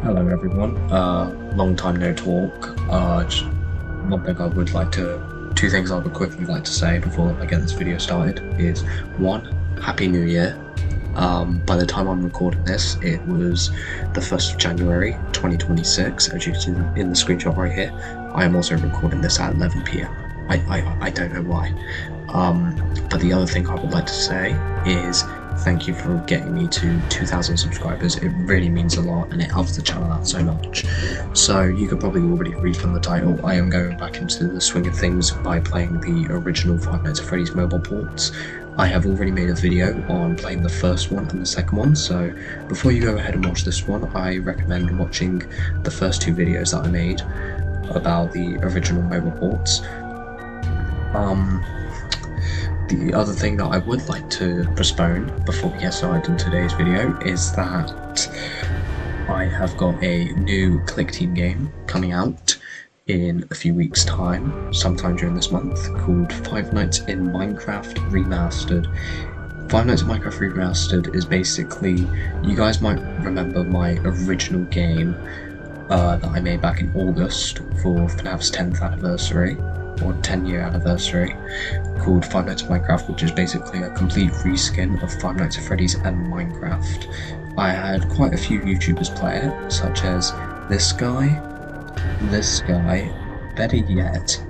Hello everyone. Long time no talk. Just one thing I would like to, two things I would quickly like to say before I get this video started is one, Happy New Year. By the time I'm recording this, it was the 1st of January 2026, as you can see in the screenshot right here. I am also recording this at 11 p.m. I don't know why. But the other thing I would like to say is thank you for getting me to 2,000 subscribers. It really means a lot and it helps the channel out so much. So you could probably already read from the title, I am going back into the swing of things by playing the original Five Nights at Freddy's mobile ports. I have already made a video on playing the first one and the second one, so before you go ahead and watch this one, I recommend watching the first two videos that I made about the original mobile ports. The other thing that I would like to postpone before we get started in today's video is that I have got a new Click Team game coming out in a few weeks' time, sometime during this month, called Five Nights in Minecraft Remastered. Five Nights in Minecraft Remastered is basically, you guys might remember my original game that I made back in August for FNAF's 10th anniversary, or 10-year anniversary, called Five Nights at Minecraft, which is basically a complete reskin of Five Nights at Freddy's and Minecraft. I had quite a few YouTubers play it, such as this guy, better yet,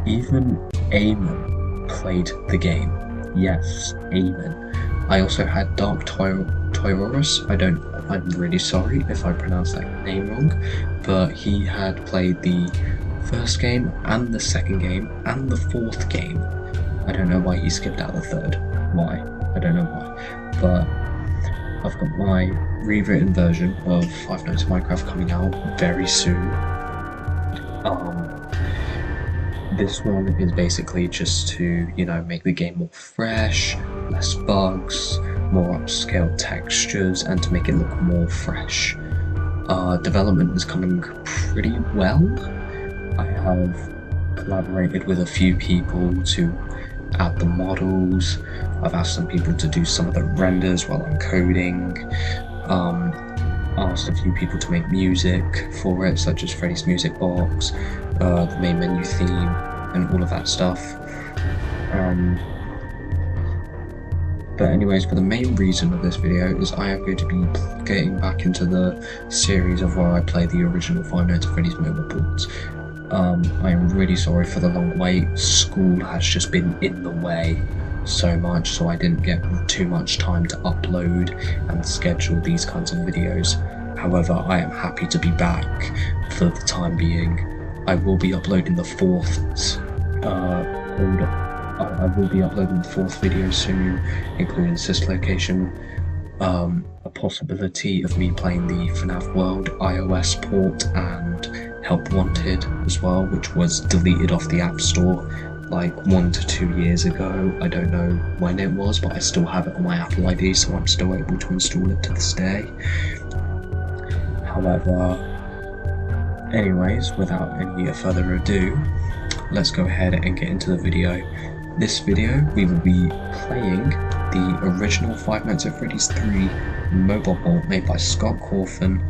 even Eamon played the game. Yes, Eamon. I also had Dark Tyroros. I'm really sorry if I pronounced that name wrong, but he had played the first game and the second game and the fourth game. I don't know why he skipped out the third. Why? I don't know why. But I've got my rewritten version of Five Nights at Minecraft coming out very soon. This one is basically just to, make the game more fresh, less bugs, more upscale textures, and to make it look more fresh. Development is coming pretty well. I have collaborated with a few people to add the models. I've asked some people to do some of the renders while I'm coding. Asked a few people to make music for it, such as Freddy's music box, the main menu theme, and all of that stuff. But anyways, for the main reason of this video is I am going to be getting back into the series of where I play the original Five Nights at Freddy's mobile ports. I am really sorry for the long wait. School has just been in the way so much, so I didn't get too much time to upload and schedule these kinds of videos. However, I am happy to be back for the time being. I will be uploading the fourth video soon, including Sis Location, a possibility of me playing the FNAF World iOS port, and Help Wanted as well, which was deleted off the App Store like 1 to 2 years ago. I don't know when it was, but I still have it on my Apple ID, so I'm still able to install it to this day. However, anyways, without any further ado, let's go ahead and get into the video. This video, we will be playing the original Five Nights at Freddy's 3 mobile port made by Scott Cawthon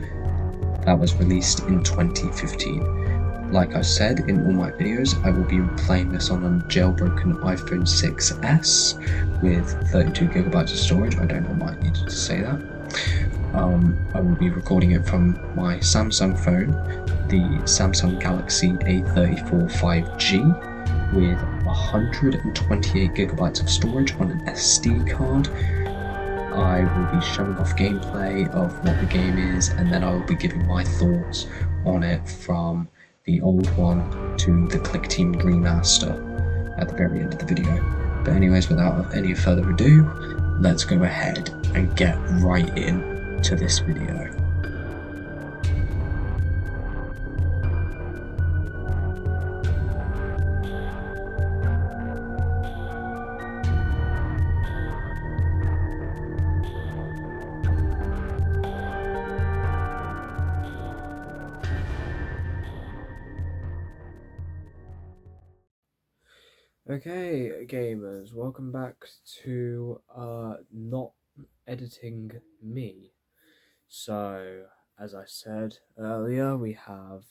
that was released in 2015. Like I said in all my videos, I will be playing this on a jailbroken iPhone 6s with 32GB of storage. I don't know why I needed to say that. I will be recording it from my Samsung phone, the Samsung Galaxy A34 5G, with 128GB of storage on an SD card. I will be showing off gameplay of what the game is, and then I will be giving my thoughts on it from the old one to the Click Team Remaster at the very end of the video. But anyways, without any further ado, let's go ahead and get right in to this video. Okay, gamers, welcome back to not editing me. So, as I said earlier, we have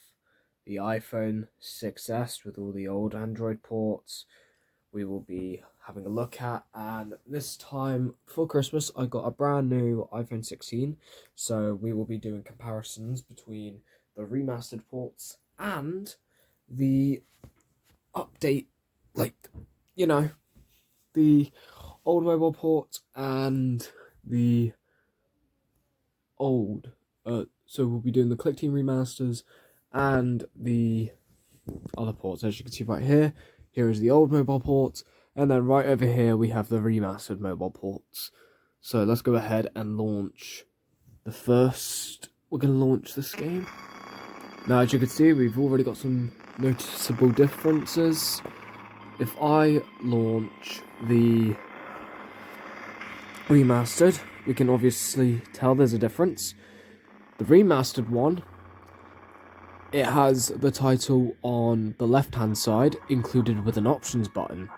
the iPhone 6s with all the old Android ports we will be having a look at, and this time for Christmas I got a brand new iPhone 16, so we will be doing comparisons between the remastered ports and the update, like, you know, the old mobile port and the old. So we'll be doing the Click Team remasters and the other ports. As you can see right here, here is the old mobile port, and then right over here we have the remastered mobile ports. So let's go ahead and launch the first. We're going to launch this game. Now, as you can see, we've already got some noticeable differences. If I launch the remastered, we can obviously tell there's a difference. The remastered one, it has the title on the left hand side included with an options button,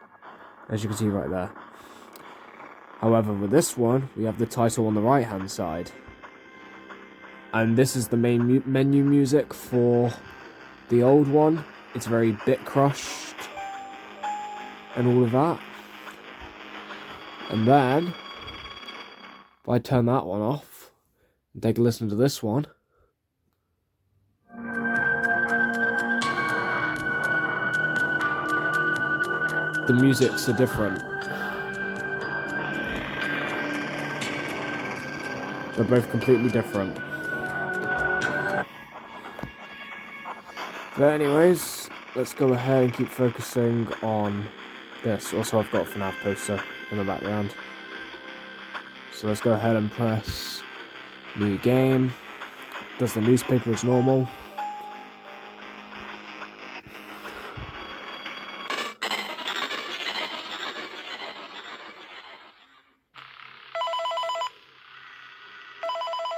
as you can see right there. However, with this one, we have the title on the right hand side, and this is the main menu music for the old one. It's very bit crushed and all of that. And then if I turn that one off and take a listen to this one, the musics are different. They're both completely different. But anyways, let's go ahead and keep focusing on this. Also, I've got a FNAF poster in the background. So let's go ahead and press new game. Does the newspaper as normal.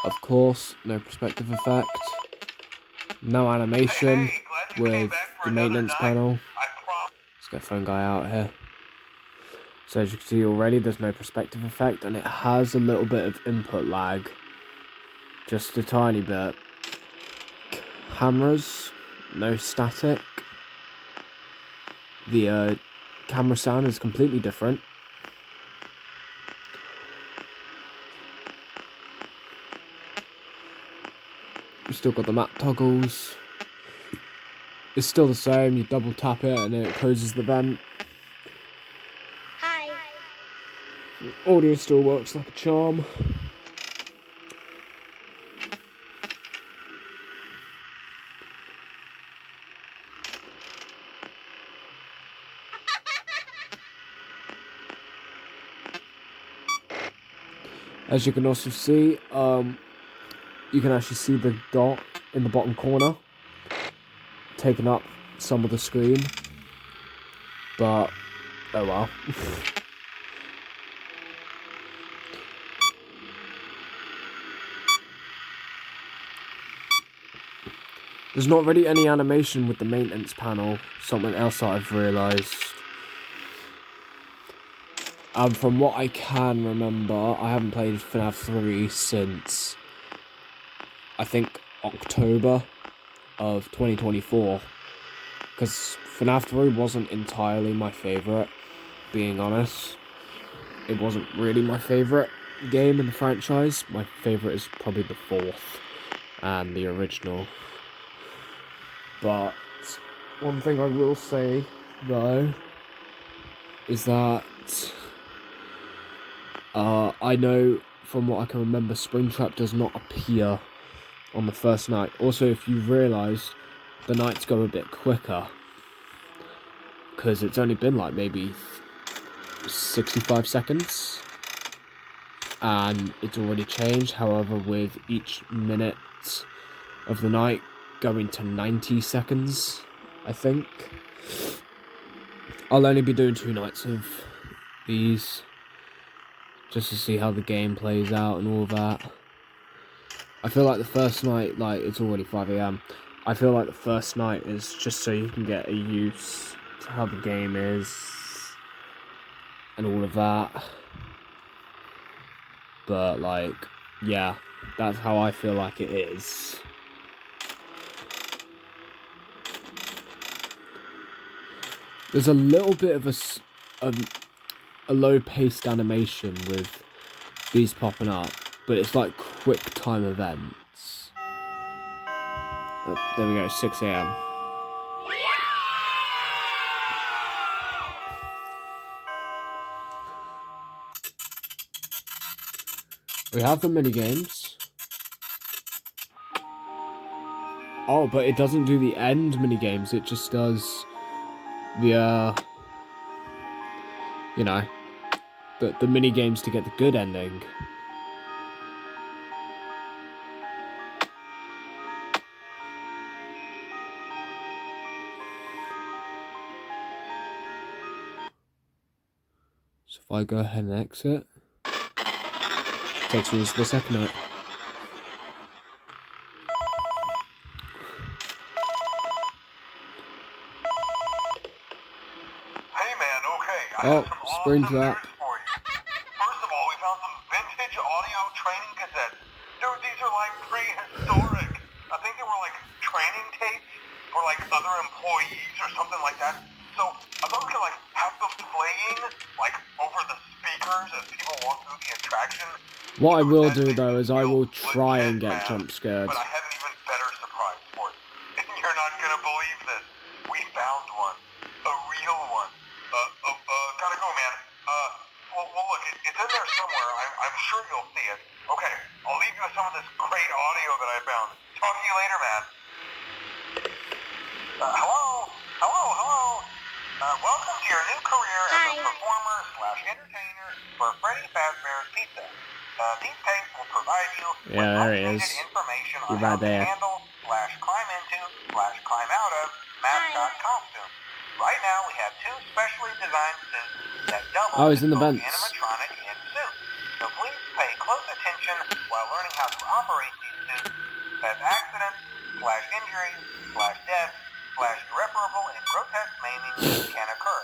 Of course, no perspective effect. No animation with the maintenance panel. Let's get phone guy out here. So as you can see already, there's no perspective effect, and it has a little bit of input lag. Just a tiny bit. Cameras, no static. The camera sound is completely different. You've still got the map toggles. It's still the same, you double tap it and it closes the vent. Hi. Audio still works like a charm. As you can also see, you can actually see the dot in the bottom corner taking up some of the screen, but oh well. There's not really any animation with the maintenance panel, something else that I've realised. From what I can remember, I haven't played FNAF 3 since, I think, October of 2024. Because FNAF 3 wasn't entirely my favourite, being honest. It wasn't really my favourite game in the franchise. My favourite is probably the 4th and the original. But one thing I will say, though, is that I know from what I can remember, Springtrap does not appear on the first night. Also, if you realise, the nights go a bit quicker, because it's only been like maybe 65 seconds and it's already changed. However, with each minute of the night going to 90 seconds, I think. I'll only be doing 2 nights of these just to see how the game plays out and all that. I feel like the first night, like, it's already 5 AM. I feel like the first night is just so you can get a use to how the game is and all of that. But, like, yeah. That's how I feel like it is. There's a little bit of a low-paced animation with these popping up, but it's like quick time events. There we go, 6 a.m. We have the mini games. Oh, but it doesn't do the end mini games. It just does the you know, the mini games to get the good ending. So if I go ahead and exit, it takes me to the second night. Hey man, okay, I Oh, have some spring awesome trap. news for you. First of all, we found some vintage audio training cassettes. Dude, these are like prehistoric. I think they were like training tapes for like other employees or something like that. So I thought we could like have them playing like over the speakers as people walk through the attraction. What I Dude, will that do makes though me is I feel will try legit, and get man. jump scared. But I have an even better surprise for you. And you're not gonna believe this. We found one. A real one. Gotta go, man. Well, look, it's in there somewhere. I'm sure you'll see it. Okay, I'll leave you with some of this great audio that I found. Talk to you later, man. Hello. Welcome to your new career as a performer / entertainer for Freddy Fazbear's Pizza. These tapes will provide you with There he updated is. information He's on how right to there. handle / climb into / climb out of mascot costumes. Right now, we have 2 specially designed suits that double Oh, he's in the as both vents. animatronic and suit. So please pay close attention while learning how to operate these suits, as accidents / injuries / death / irreparable and grotesque maiming can occur.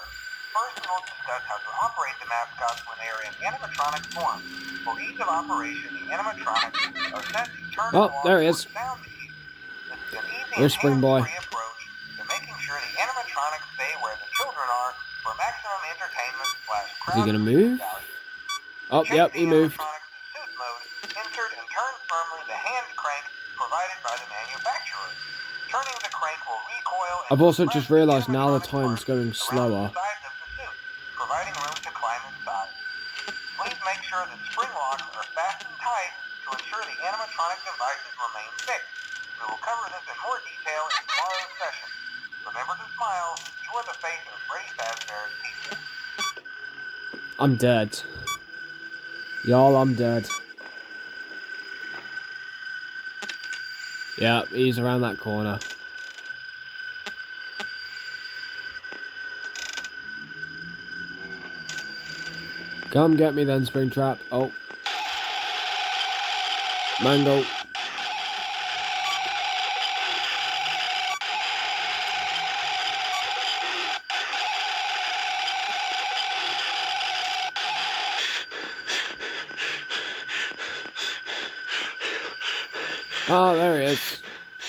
First, we will discuss how to operate the mascots when they are in animatronic form. For ease of operation, the animatronics are set to turn and Oh, walk there he towards is. sound cues. This is an easy There's and Spring Boy. hands-free approach to making sure the animatronics stay where the children are for maximum entertainment / Is he gonna crowd move? value. Oh, Change yep, the he moved. animatronics to suit mode, insert and turn firmly the hand crank provided by the manufacturer. Turning the crank will recoil and I've also compress just realised the now the animatronic time's parts going around slower. the sides of the suit, providing room to climb inside. Please make sure the spring locks are fastened tight to ensure the animatronic devices remain fixed. We will cover this in more detail in tomorrow's session. Remember to smile. You are the face of Freddy Fazbear's Pizza. I'm dead. Y'all, I'm dead. Yeah, he's around that corner. Come get me then, Springtrap. Oh. Mango. Oh, there he is.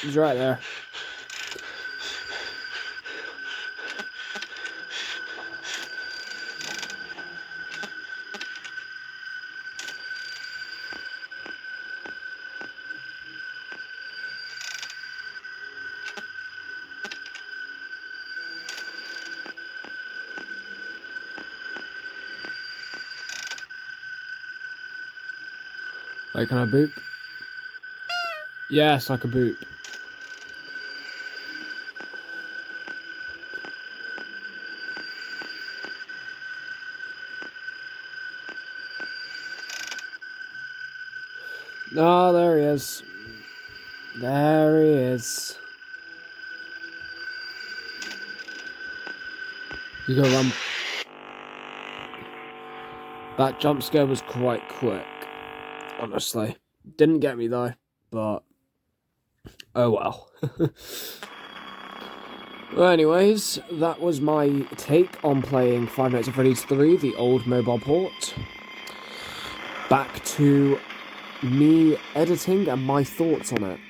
He's right there. Wait, can I boop? Yes, I can boop. Oh, there he is. There he is. You go run. That jump scare was quite quick. Honestly. Didn't get me though, but oh well. Well, anyways, that was my take on playing Five Nights at Freddy's 3, the old mobile port. Back to me editing and my thoughts on it.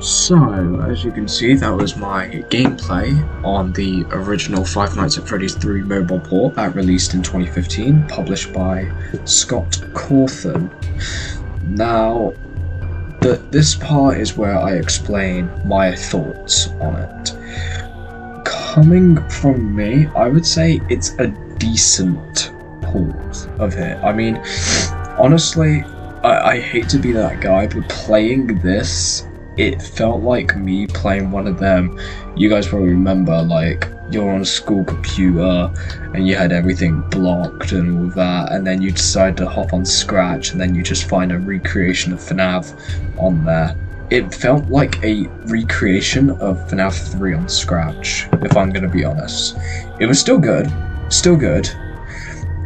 So, as you can see, that was my gameplay on the original Five Nights at Freddy's 3 mobile port that released in 2015, published by Scott Cawthon. Now, this part is where I explain my thoughts on it. Coming from me, I would say it's a decent port of it. I mean, honestly, I hate to be that guy, but playing this, it felt like me playing one of them. You guys probably remember, like, you're on a school computer and you had everything blocked and all that, and then you decide to hop on Scratch and then you just find a recreation of FNAF on there. It felt like a recreation of FNAF 3 on Scratch, if I'm gonna be honest. It was still good.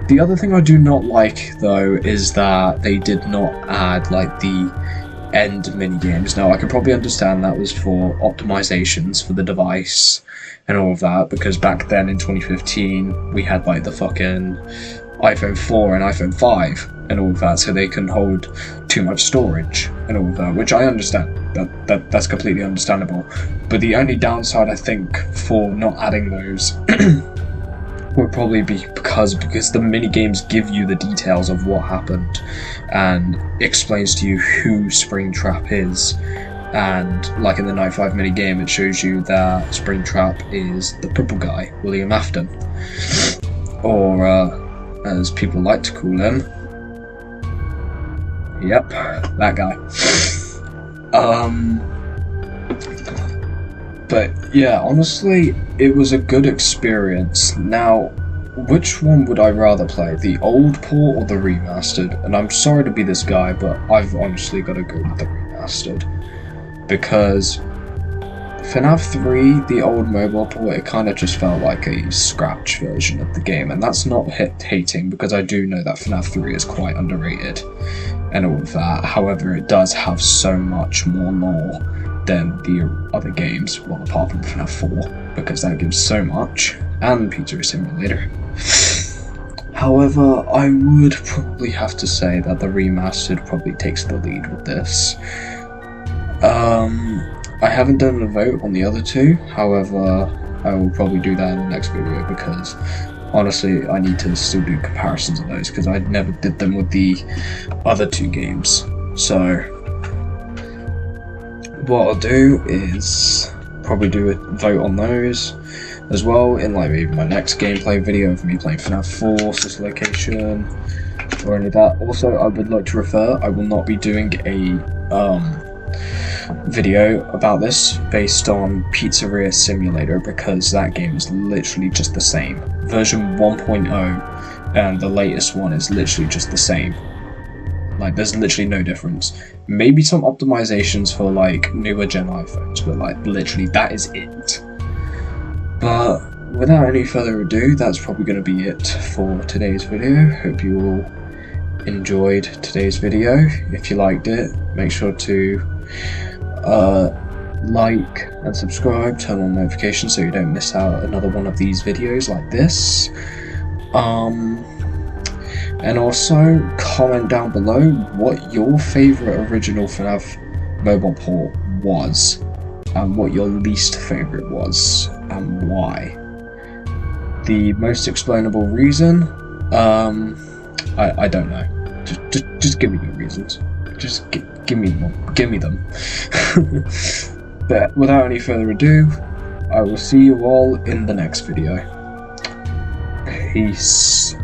The other thing I do not like, though, is that they did not add, like, the end minigames. Now, I can probably understand that was for optimizations for the device and all of that, because back then in 2015 we had like the fucking iPhone 4 and iPhone 5 and all of that, so they couldn't hold too much storage and all of that, which I understand. That's completely understandable. But the only downside, I think, for not adding those would probably be because the minigames give you the details of what happened and explains to you who Springtrap is. And like in the Night 5 minigame, it shows you that Springtrap is the purple guy, William Afton. Or, as people like to call him, yep, that guy. But yeah, honestly, it was a good experience. Now, which one would I rather play, the old port or the remastered? And I'm sorry to be this guy, but I've honestly got to go with the remastered. Because FNAF 3, the old mobile port, it kind of just felt like a scratch version of the game. And that's not hating, because I do know that FNAF 3 is quite underrated and all of that. However, it does have so much more lore than the other games, well, apart from FNAF 4, because that gives so much, and Pizzeria Simulator. However, I would probably have to say that the remastered probably takes the lead with this. I haven't done a vote on the other two, however, I will probably do that in the next video, because honestly, I need to still do comparisons of those, because I never did them with the other two games. So what I'll do is probably do a vote on those as well in like maybe my next gameplay video of me playing FNAF 4, Sister Location, or any of that. Also, I would like to refer, I will not be doing a video about this based on Pizzeria Simulator, because that game is literally just the same. Version 1.0 and the latest one is literally just the same. Like, there's literally no difference. Maybe some optimizations for, like, newer gen iPhones, but, like, literally, that is it. But, without any further ado, that's probably going to be it for today's video. Hope you all enjoyed today's video. If you liked it, make sure to like and subscribe, turn on notifications so you don't miss out another one of these videos like this. And also, comment down below what your favourite original FNAF mobile port was, and what your least favourite was, and why. The most explainable reason, I don't know. Just give me your reasons. Just give me them. But without any further ado, I will see you all in the next video. Peace.